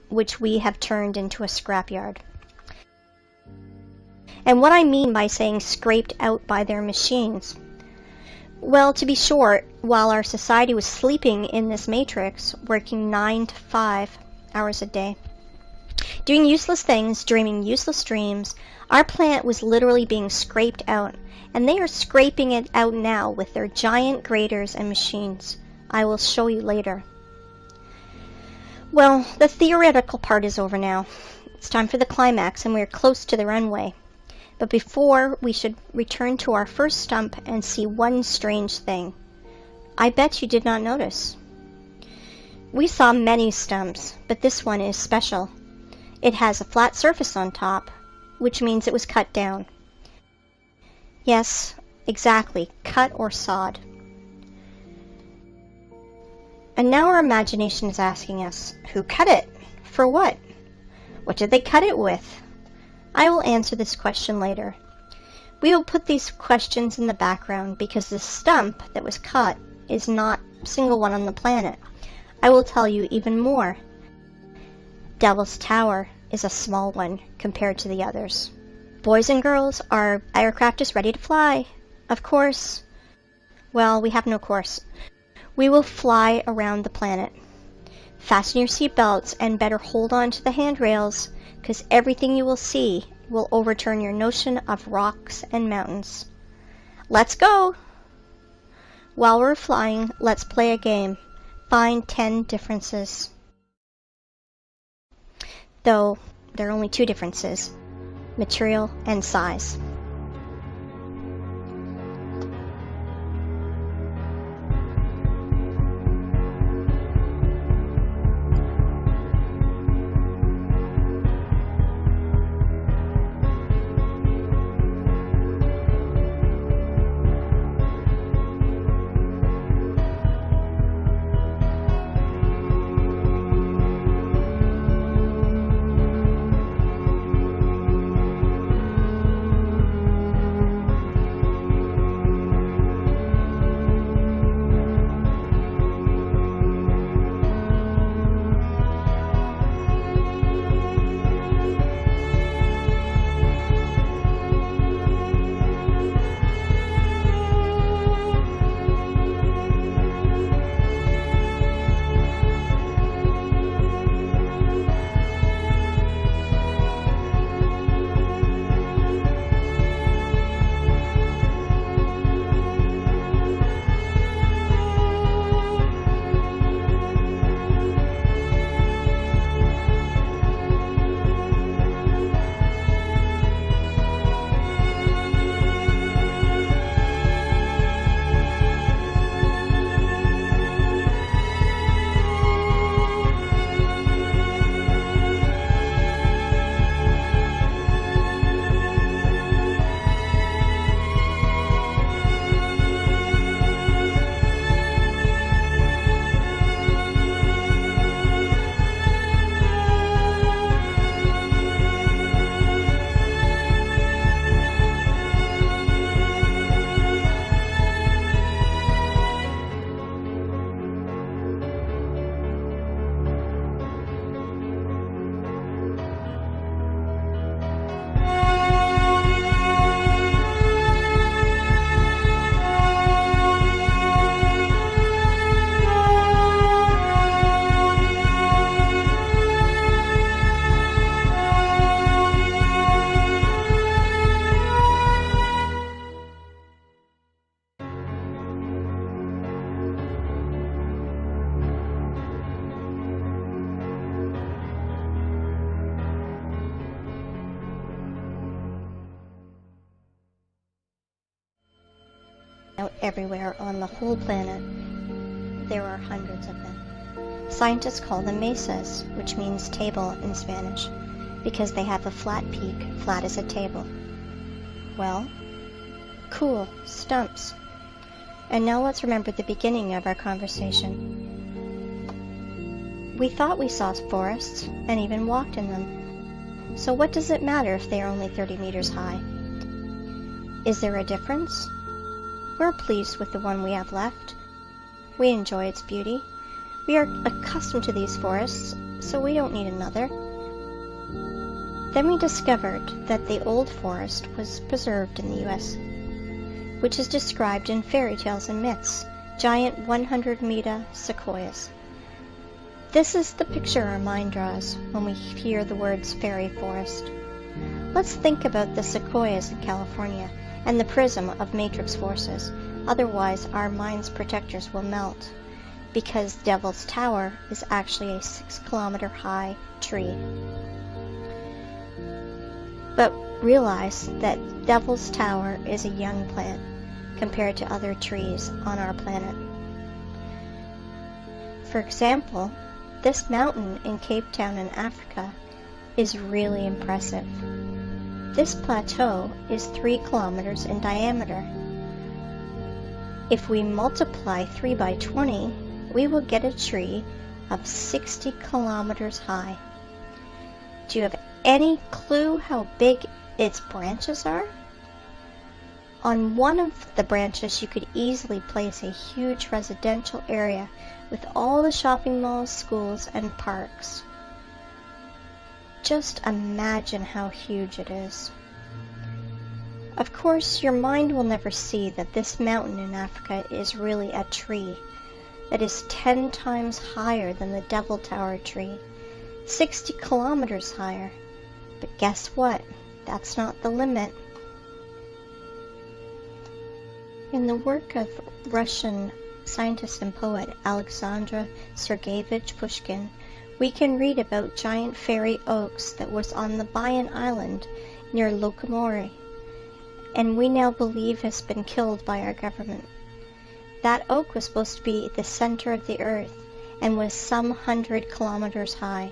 which we have turned into a scrapyard. And what I mean by saying scraped out by their machines, well, to be short, while our society was sleeping in this matrix, working 9 to 5 hours a day, doing useless things, dreaming useless dreams, our planet was literally being scraped out, and they are scraping it out now with their giant graders and machines. I will show you later. Well, the theoretical part is over now. It's time for the climax, and we are close to the runway. But before, we should return to our first stump and see one strange thing. I bet you did not notice. We saw many stumps, but this one is special. It has a flat surface on top, which means it was cut down. Yes, exactly, cut or sawed. And now our imagination is asking us, who cut it? For what? What did they cut it with? I will answer this question later. We will put these questions in the background because the stump that was cut is not a single one on the planet. I will tell you even more. Devil's Tower is a small one compared to the others. Boys and girls, our aircraft is ready to fly. Of course. Well, we have no course. We will fly around the planet. Fasten your seatbelts and better hold on to the handrails, because everything you will see will overturn your notion of rocks and mountains. Let's go! While we're flying, let's play a game. Find 10 differences. Though, there are only 2 differences: material and size. Out everywhere on the whole planet. There are hundreds of them. Scientists call them mesas, which means table in Spanish, because they have a flat peak, flat as a table. Well, cool, stumps. And now let's remember the beginning of our conversation. We thought we saw forests, and even walked in them. So what does it matter if they are only 30 meters high? Is there a difference? We're pleased with the one we have left. We enjoy its beauty. We are accustomed to these forests, so we don't need another. Then we discovered that the old forest was preserved in the U.S., which is described in fairy tales and myths, giant 100-meter sequoias. This is the picture our mind draws when we hear the words fairy forest. Let's think about the sequoias in California and the prism of matrix forces, otherwise our mind's protectors will melt, because Devil's Tower is actually a 6-kilometer high tree. But realize that Devil's Tower is a young plant compared to other trees on our planet. For example, this mountain in Cape Town in Africa is really impressive. This plateau is 3 kilometers in diameter. If we multiply 3 by 20, we will get a tree of 60 kilometers high. Do you have any clue how big its branches are? On one of the branches you could easily place a huge residential area with all the shopping malls, schools, and parks. Just imagine how huge it is. Of course, your mind will never see that this mountain in Africa is really a tree that is 10 times higher than the Devil Tower tree, 60 kilometers higher. But guess what? That's not the limit. In the work of Russian scientist and poet Alexander Sergeyevich Pushkin, we can read about giant fairy oaks that was on the Bayan Island near Lokomori, and we now believe has been killed by our government. That oak was supposed to be the center of the earth and was some 100 kilometers high.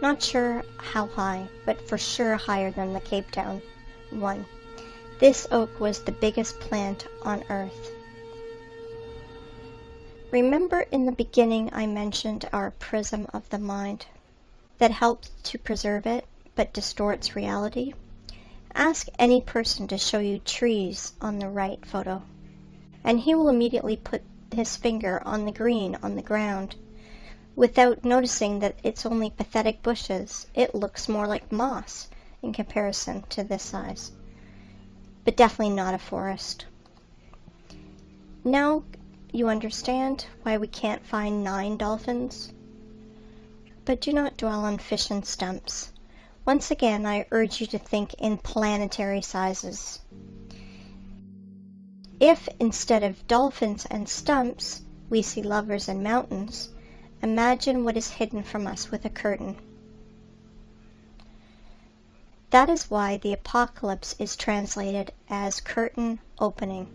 Not sure how high, but for sure higher than the Cape Town one. This oak was the biggest plant on earth. Remember in the beginning I mentioned our prism of the mind that helps to preserve it but distorts reality? Ask any person to show you trees on the right photo, and he will immediately put his finger on the green on the ground. Without noticing that it's only pathetic bushes, it looks more like moss in comparison to this size. But definitely not a forest. Now you understand why we can't find 9 dolphins? But do not dwell on fish and stumps. Once again, I urge you to think in planetary sizes. If instead of dolphins and stumps, we see lovers and mountains, imagine what is hidden from us with a curtain. That is why the apocalypse is translated as curtain opening.